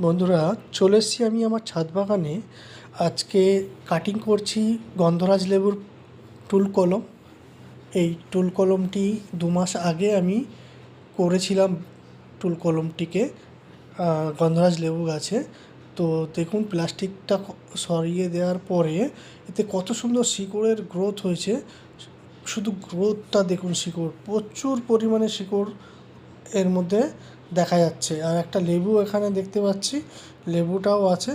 বন্ধুরা, চলে এসেছি আমি আমার ছাদ বাগানে। আজকে কাটিং করছি গন্ধরাজ লেবুর টুল কলম। এই টুল কলমটি 2 মাস আগে আমি করেছিলাম টুল কলমটিকে গন্ধরাজ লেবু গাছে। তো দেখুন, প্লাস্টিকটা সরিয়ে দেওয়ার পরে এতে কত সুন্দর শিকড়ের গ্রোথ হয়েছে। শুধু গ্রোথটা দেখুন, শিকড় প্রচুর পরিমাণে শিকড় এর মধ্যে দেখা যাচ্ছে। আর একটা লেবু এখানে দেখতে পাচ্ছি, লেবুটাও আছে,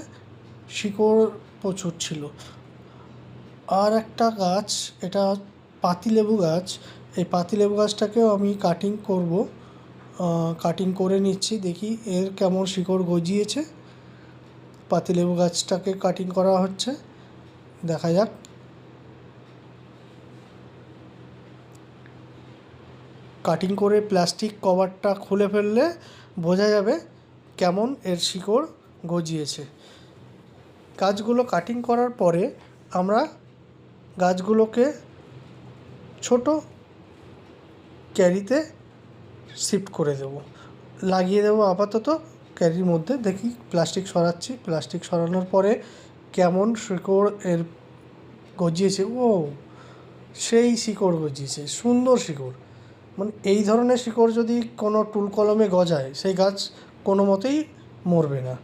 শিকড় প্রচুর ছিল। আর একটা গাছ, এটা পাতিলেবু গাছ। এই পাতিলেবু গাছটাকেও আমি কাটিং করব, কাটিং করে নিচ্ছি, দেখি এর কেমন শিকড় গজিয়েছে। পাতিলেবু গাছটাকে কাটিং করা হচ্ছে, দেখা যাক। কাটিং করে প্লাস্টিক কভারটা খুলে ফেললে বোঝা যাবে কেমন এর শিকড় গজিয়েছে। গাছগুলো কাটিং করার পরে আমরা গাছগুলোকে ছোট ক্যারিতে শিফট করে দেব, লাগিয়ে দেবো আপাতত ক্যারির মধ্যে। দেখি, প্লাস্টিক সরাচ্ছি। প্লাস্টিক সরানোর পরে কেমন শিকড় এর গজিয়েছে। ও, সেই শিকড় গজিয়েছে, সুন্দর শিকড়। মানে এই ধরনের শিকড় যদি কোনো টুল কলমে গজায়, সেই গাছ কোনো মতেই মরবে না।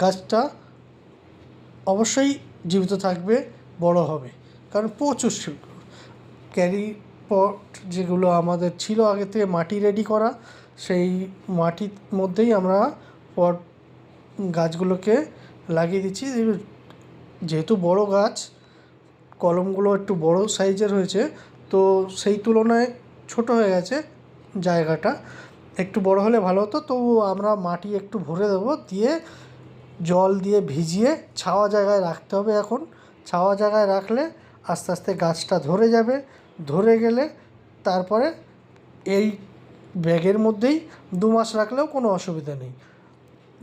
গাছটা অবশ্যই জীবিত থাকবে, বড় হবে, কারণ প্রচুর শিকড়। ক্যারি পট যেগুলো আমাদের ছিল আগে থেকে মাটি রেডি করা, সেই মাটির মধ্যেই আমরা পট গাছগুলোকে লাগিয়ে দিচ্ছি। যেহেতু বড় গাছ, কলমগুলো একটু বড় সাইজের হয়েছে, তো সেই তুলনায় ছোট হয়ে গেছে জায়গাটা। একটু বড় হলে ভালো হতো। তো আমরা মাটি একটু ভরে দেবো, দিয়ে জল দিয়ে ভিজিয়ে ছাওয়া জায়গায় রাখতে হবে। এখন ছাওয়া জায়গায় রাখলে আস্তে আস্তে গাছটা ধরে যাবে। ধরে গেলে তারপরে এই ব্যাগের মধ্যেই 2 মাস রাখলেও কোনো অসুবিধা নেই।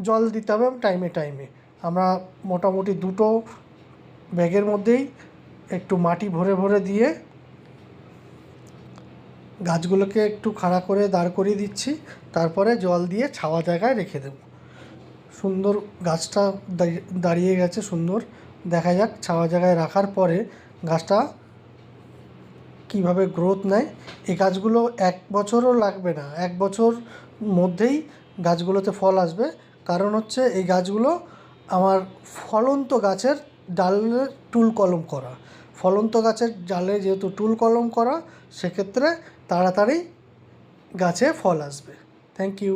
জল দিতে হবে টাইমে টাইমে। আমরা মোটামুটি 2টো ব্যাগের মধ্যেই একটু মাটি ভরে ভরে দিয়ে গাছগুলোকে একটু খাড়া করে দাঁড় করিয়ে দিচ্ছি। তারপরে জল দিয়ে ছাওয়া জায়গায় রেখে দেব। সুন্দর গাছটা দাঁড়িয়ে গেছে, সুন্দর। দেখা যাক ছাওয়া জায়গায় রাখার পরে গাছটা কীভাবে গ্রোথ নেয়। এই গাছগুলো 1 বছরও লাগবে না, 1 বছর মধ্যেই গাছগুলোতে ফল আসবে। কারণ হচ্ছে এই গাছগুলো আমার ফলন্ত গাছের ডালে টুল কলম করা। ফলন্ত গাছের ডালে যেহেতু টুল কলম করা, সেক্ষেত্রে তাড়াতাড়ি গাছে ফল আসবে। Thank you.